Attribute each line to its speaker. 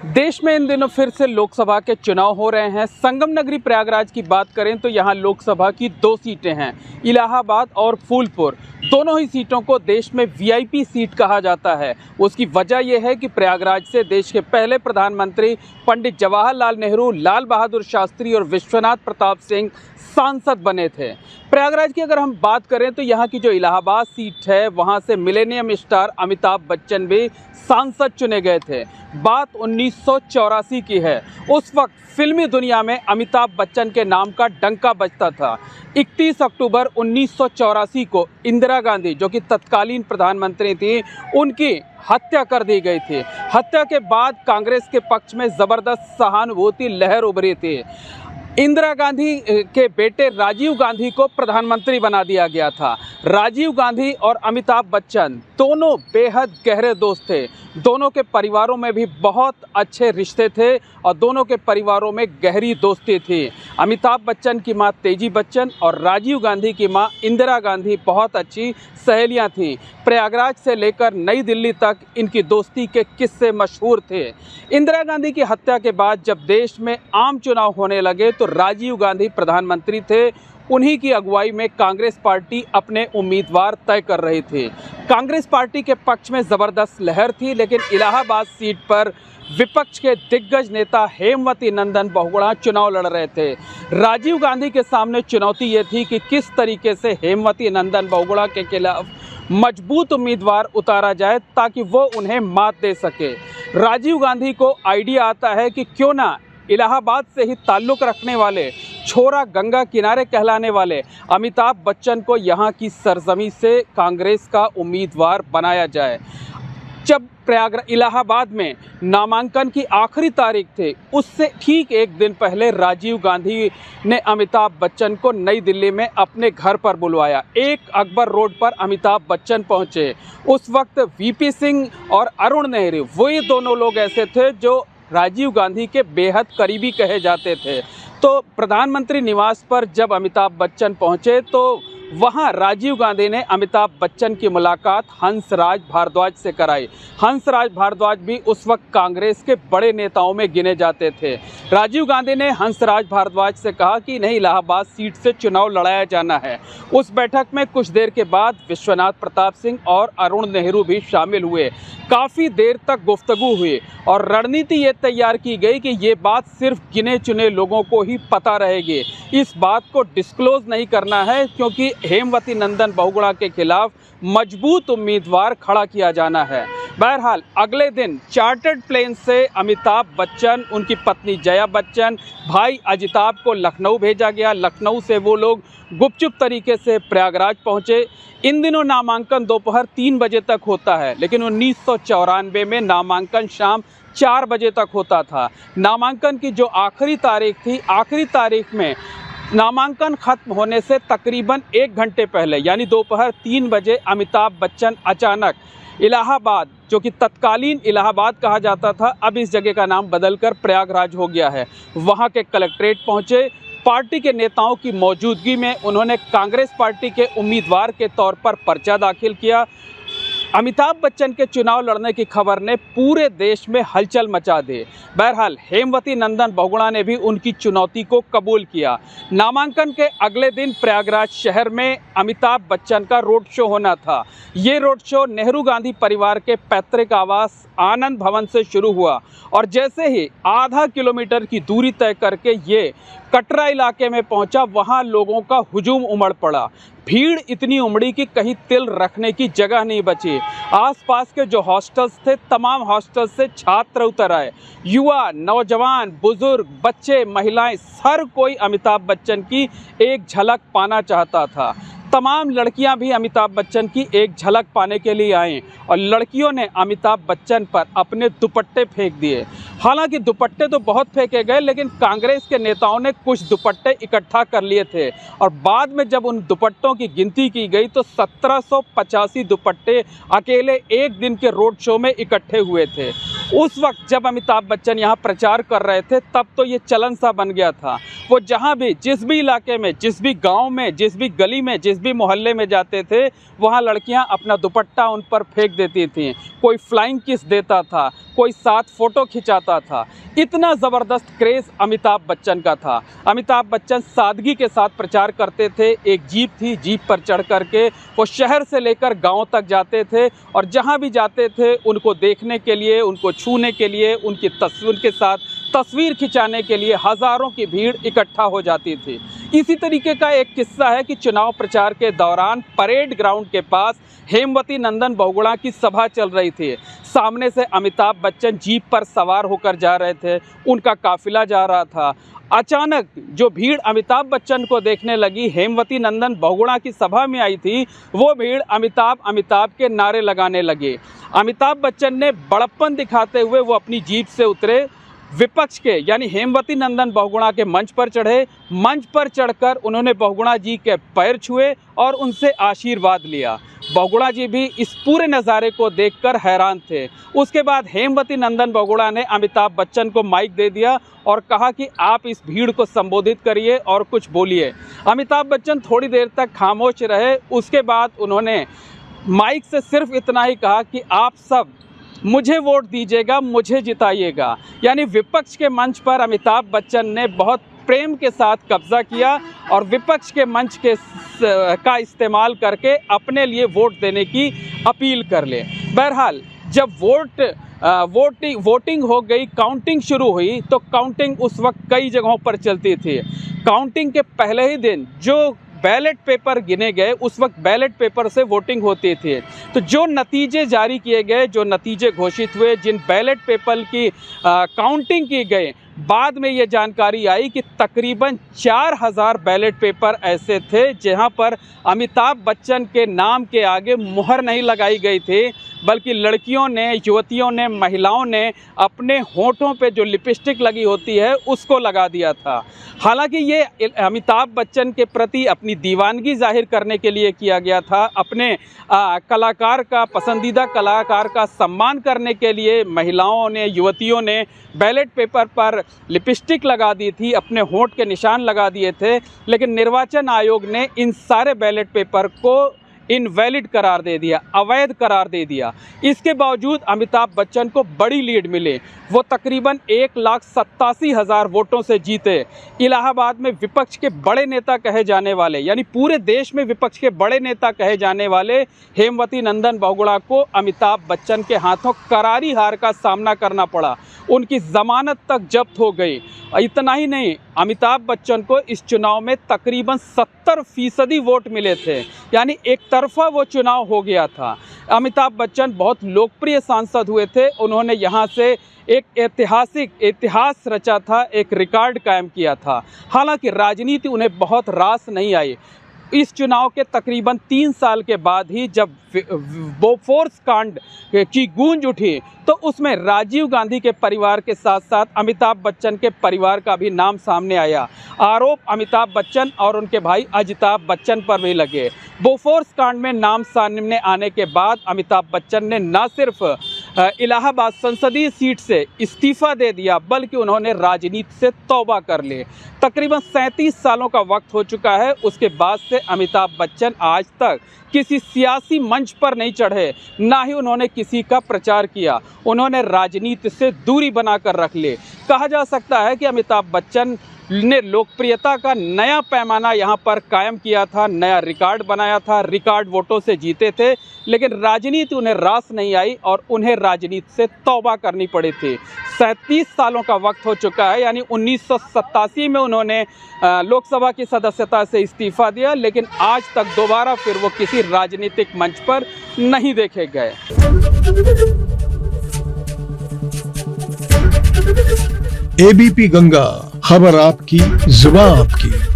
Speaker 1: देश में इन दिनों फिर से लोकसभा के चुनाव हो रहे हैं। संगम नगरी प्रयागराज की बात करें तो यहाँ लोकसभा की 2 सीटें हैं, इलाहाबाद और फूलपुर। दोनों ही सीटों को देश में वीआईपी सीट कहा जाता है। उसकी वजह यह है कि प्रयागराज से देश के पहले प्रधानमंत्री पंडित जवाहरलाल नेहरू, लाल बहादुर शास्त्री और विश्वनाथ प्रताप सिंह सांसद बने थे। प्रयागराज की अगर हम बात करें तो यहाँ की जो इलाहाबाद सीट है वहाँ से मिलेनियम स्टार अमिताभ बच्चन भी सांसद चुने गए थे। बात 1984 की है। उस वक्त फिल्मी दुनिया में अमिताभ बच्चन के नाम का डंका बजता था। 31 अक्टूबर 1984 को इंदिरा गांधी, जो कि तत्कालीन प्रधानमंत्री थी, उनकी हत्या कर दी गई थी। हत्या के बाद कांग्रेस के पक्ष में ज़बरदस्त सहानुभूति लहर उभरी थी। इंदिरा गांधी के बेटे राजीव गांधी को प्रधानमंत्री बना दिया गया था। राजीव गांधी और अमिताभ बच्चन दोनों बेहद गहरे दोस्त थे। दोनों के परिवारों में भी बहुत अच्छे रिश्ते थे और दोनों के परिवारों में गहरी दोस्ती थी। अमिताभ बच्चन की मां तेजी बच्चन और राजीव गांधी की मां इंदिरा गांधी बहुत अच्छी सहेलियां थीं। प्रयागराज से लेकर नई दिल्ली तक इनकी दोस्ती के किस्से मशहूर थे। इंदिरा गांधी की हत्या के बाद जब देश में आम चुनाव होने लगे तो राजीव गांधी प्रधानमंत्री थे। उन्हीं की अगुवाई में कांग्रेस पार्टी अपने उम्मीदवार तय कर रही थी। कांग्रेस पार्टी के पक्ष में ज़बरदस्त लहर थी, लेकिन इलाहाबाद सीट पर विपक्ष के दिग्गज नेता हेमवती नंदन बहुगुणा चुनाव लड़ रहे थे। राजीव गांधी के सामने चुनौती ये थी कि किस तरीके से हेमवती नंदन बहुगुणा के खिलाफ मजबूत उम्मीदवार उतारा जाए ताकि वो उन्हें मात दे सके। राजीव गांधी को आइडिया आता है कि क्यों ना इलाहाबाद से ही ताल्लुक़ रखने वाले, छोरा गंगा किनारे कहलाने वाले अमिताभ बच्चन को यहाँ की सरजमी से कांग्रेस का उम्मीदवार बनाया जाए। जब इलाहाबाद में नामांकन की आखिरी तारीख थी, उससे ठीक एक दिन पहले राजीव गांधी ने अमिताभ बच्चन को नई दिल्ली में अपने घर पर बुलवाया। 1 अकबर रोड पर अमिताभ बच्चन पहुंचे। उस वक्त वीपी सिंह और अरुण नेहरू, वही दोनों लोग ऐसे थे जो राजीव गांधी के बेहद करीबी कहे जाते थे। तो प्रधानमंत्री निवास पर जब अमिताभ बच्चन पहुंचे तो वहां राजीव गांधी ने अमिताभ बच्चन की मुलाकात हंसराज भारद्वाज से कराई। हंसराज भारद्वाज भी उस वक्त कांग्रेस के बड़े नेताओं में गिने जाते थे। राजीव गांधी ने हंसराज भारद्वाज से कहा कि नहीं, इलाहाबाद सीट से चुनाव लड़ाया जाना है। उस बैठक में कुछ देर के बाद विश्वनाथ प्रताप सिंह और अरुण नेहरू भी शामिल हुए। काफ़ी देर तक गुफ्तगू हुई और रणनीति ये तैयार की गई कि ये बात सिर्फ गिने चुने लोगों को ही पता रहेगी। इस बात को डिस्क्लोज नहीं करना है क्योंकि हेमवती नंदन बहुगुणा के खिलाफ मजबूत उम्मीदवार खड़ा किया जाना है। बहरहाल अगले दिन चार्टर्ड प्लेन से अमिताभ बच्चन, उनकी पत्नी जया बच्चन, भाई अजिताभ को लखनऊ भेजा गया। लखनऊ से वो लोग गुपचुप तरीके से प्रयागराज पहुंचे। इन दिनों नामांकन दोपहर 3 बजे तक होता है, लेकिन 1994 में नामांकन शाम 4 बजे तक होता था। नामांकन की जो आखिरी तारीख थी, आखिरी तारीख में नामांकन खत्म होने से तकरीबन 1 घंटे पहले, यानी दोपहर 3 बजे अमिताभ बच्चन अचानक इलाहाबाद, जो कि तत्कालीन इलाहाबाद कहा जाता था, अब इस जगह का नाम बदलकर प्रयागराज हो गया है, वहां के कलेक्ट्रेट पहुंचे। पार्टी के नेताओं की मौजूदगी में उन्होंने कांग्रेस पार्टी के उम्मीदवार के तौर पर पर्चा दाखिल किया। अमिताभ बच्चन के चुनाव लड़ने की खबर ने पूरे देश में हलचल मचा दी। बहरहाल हेमवती नंदन बहुगुणा ने भी उनकी चुनौती को कबूल किया। नामांकन के अगले दिन प्रयागराज शहर में अमिताभ बच्चन का रोड शो होना था। ये रोड शो नेहरू गांधी परिवार के पैतृक आवास आनंद भवन से शुरू हुआ और जैसे ही आधा किलोमीटर की दूरी तय करके ये कटरा इलाके में पहुंचा, वहां लोगों का हुजूम उमड़ पड़ा। भीड़ इतनी उमड़ी कि कहीं तिल रखने की जगह नहीं बची। आसपास के जो हॉस्टल्स थे, तमाम हॉस्टल्स से छात्र उतर आए। युवा, नौजवान, बुजुर्ग, बच्चे, महिलाएं, हर कोई अमिताभ बच्चन की एक झलक पाना चाहता था। तमाम लड़कियां भी अमिताभ बच्चन की एक झलक पाने के लिए आईं और लड़कियों ने अमिताभ बच्चन पर अपने दुपट्टे फेंक दिए। हालांकि दुपट्टे तो बहुत फेंके गए, लेकिन कांग्रेस के नेताओं ने कुछ दुपट्टे इकट्ठा कर लिए थे और बाद में जब उन दुपट्टों की गिनती की गई तो 1785 दुपट्टे अकेले एक दिन के रोड शो में इकट्ठे हुए थे। उस वक्त जब अमिताभ बच्चन यहाँ प्रचार कर रहे थे तब तो ये चलन सा बन गया था। वो जहाँ भी, जिस भी इलाके में, जिस भी गांव में, जिस भी गली में, जिस भी मोहल्ले में जाते थे वहाँ लड़कियां अपना दुपट्टा उन पर फेंक देती थीं, कोई फ्लाइंग किस देता था, कोई साथ फ़ोटो खिंचाता था। इतना ज़बरदस्त क्रेज़ अमिताभ बच्चन का था। अमिताभ बच्चन सादगी के साथ प्रचार करते थे। एक जीप थी, जीप पर चढ़ करके वो शहर से लेकर गांव तक जाते थे और जहां भी जाते थे उनको देखने के लिए, उनको छूने के लिए, उनके साथ तस्वीर खिंचाने के लिए हज़ारों की भीड़ इकट्ठा हो जाती थी। इसी तरीके का एक किस्सा है कि चुनाव प्रचार के दौरान परेड ग्राउंड के पास हेमवती नंदन बहुगुणा की सभा चल रही थी। सामने से अमिताभ बच्चन जीप पर सवार होकर जा रहे थे, उनका काफिला जा रहा था। अचानक जो भीड़ अमिताभ बच्चन को देखने लगी, हेमवती नंदन बहुगुणा की सभा में आई थी, वो भीड़ अमिताभ अमिताभ के नारे लगाने लगे। अमिताभ बच्चन ने बड़प्पन दिखाते हुए वो अपनी जीप से उतरे, विपक्ष के यानी हेमवती नंदन बहुगुणा के मंच पर चढ़े। मंच पर चढ़कर उन्होंने बहुगुणा जी के पैर छुए और उनसे आशीर्वाद लिया। बहुगुणा जी भी इस पूरे नज़ारे को देखकर हैरान थे। उसके बाद हेमवती नंदन बहुगुणा ने अमिताभ बच्चन को माइक दे दिया और कहा कि आप इस भीड़ को संबोधित करिए और कुछ बोलिए। अमिताभ बच्चन थोड़ी देर तक खामोश रहे। उसके बाद उन्होंने माइक से सिर्फ इतना ही कहा कि आप सब मुझे वोट दीजिएगा, मुझे जिताइएगा। यानी विपक्ष के मंच पर अमिताभ बच्चन ने बहुत प्रेम के साथ कब्जा किया और विपक्ष के मंच का इस्तेमाल करके अपने लिए वोट देने की अपील कर ले। बहरहाल जब वोटिंग हो गई, काउंटिंग शुरू हुई, तो काउंटिंग उस वक्त कई जगहों पर चलती थी। काउंटिंग के पहले ही दिन जो बैलेट पेपर गिने गए, उस वक्त बैलेट पेपर से वोटिंग होती थी। तो जो नतीजे जारी किए गए, जो नतीजे घोषित हुए, जिन बैलेट पेपर की काउंटिंग की गई, बाद में ये जानकारी आई कि तकरीबन 4000 बैलेट पेपर ऐसे थे जहां पर अमिताभ बच्चन के नाम के आगे मुहर नहीं लगाई गई थी, बल्कि लड़कियों ने, युवतियों ने, महिलाओं ने अपने होठों पे जो लिपस्टिक लगी होती है उसको लगा दिया था। हालांकि ये अमिताभ बच्चन के प्रति अपनी दीवानगी जाहिर करने के लिए किया गया था, अपने कलाकार का, पसंदीदा कलाकार का सम्मान करने के लिए महिलाओं ने, युवतियों ने बैलेट पेपर पर लिपस्टिक लगा दी थी, अपने होंठ के निशान लगा दिए थे। लेकिन निर्वाचन आयोग ने इन सारे बैलेट पेपर को इनवैलिड करार दे दिया, अवैध करार दे दिया। इसके बावजूद अमिताभ बच्चन को बड़ी लीड मिली। वो तकरीबन 1,87,000 वोटों से जीते। इलाहाबाद में विपक्ष के बड़े नेता कहे जाने वाले, यानी पूरे देश में विपक्ष के बड़े नेता कहे जाने वाले हेमवती नंदन बहुगुणा को अमिताभ बच्चन के हाथों करारी हार का सामना करना पड़ा। उनकी जमानत तक जब्त हो गई। इतना ही नहीं, अमिताभ बच्चन को इस चुनाव में तकरीबन 70% वोट मिले थे, यानी एक तरफा वो चुनाव हो गया था। अमिताभ बच्चन बहुत लोकप्रिय सांसद हुए थे। उन्होंने यहाँ से एक इतिहास रचा था, एक रिकॉर्ड कायम किया था। हालांकि राजनीति उन्हें बहुत रास नहीं आई। इस चुनाव के तकरीबन 3 साल के बाद ही जब बोफोर्स कांड की गूंज उठी, तो उसमें राजीव गांधी के परिवार के साथ साथ अमिताभ बच्चन के परिवार का भी नाम सामने आया। आरोप अमिताभ बच्चन और उनके भाई अजिताभ बच्चन पर भी लगे। बोफोर्स कांड में नाम सामने आने के बाद अमिताभ बच्चन ने न सिर्फ इलाहाबाद संसदीय सीट से इस्तीफा दे दिया, बल्कि उन्होंने राजनीति से तौबा कर ली। तकरीबन 37 सालों का वक्त हो चुका है। उसके बाद से अमिताभ बच्चन आज तक किसी सियासी मंच पर नहीं चढ़े, ना ही उन्होंने किसी का प्रचार किया। उन्होंने राजनीति से दूरी बनाकर रख ली। कहा जा सकता है कि अमिताभ बच्चन ने लोकप्रियता का नया पैमाना यहाँ पर कायम किया था, नया रिकॉर्ड बनाया था, रिकॉर्ड वोटों से जीते थे। लेकिन राजनीति उन्हें रास नहीं आई और उन्हें राजनीति से तौबा करनी पड़ी थी। 37 सालों का वक्त हो चुका है, यानी 1987 में उन्होंने लोकसभा की सदस्यता से इस्तीफा दिया, लेकिन आज तक दोबारा फिर वो किसी राजनीतिक मंच पर नहीं देखे गए।
Speaker 2: एबीपी गंगा, खबर आपकी, जुबान आपकी।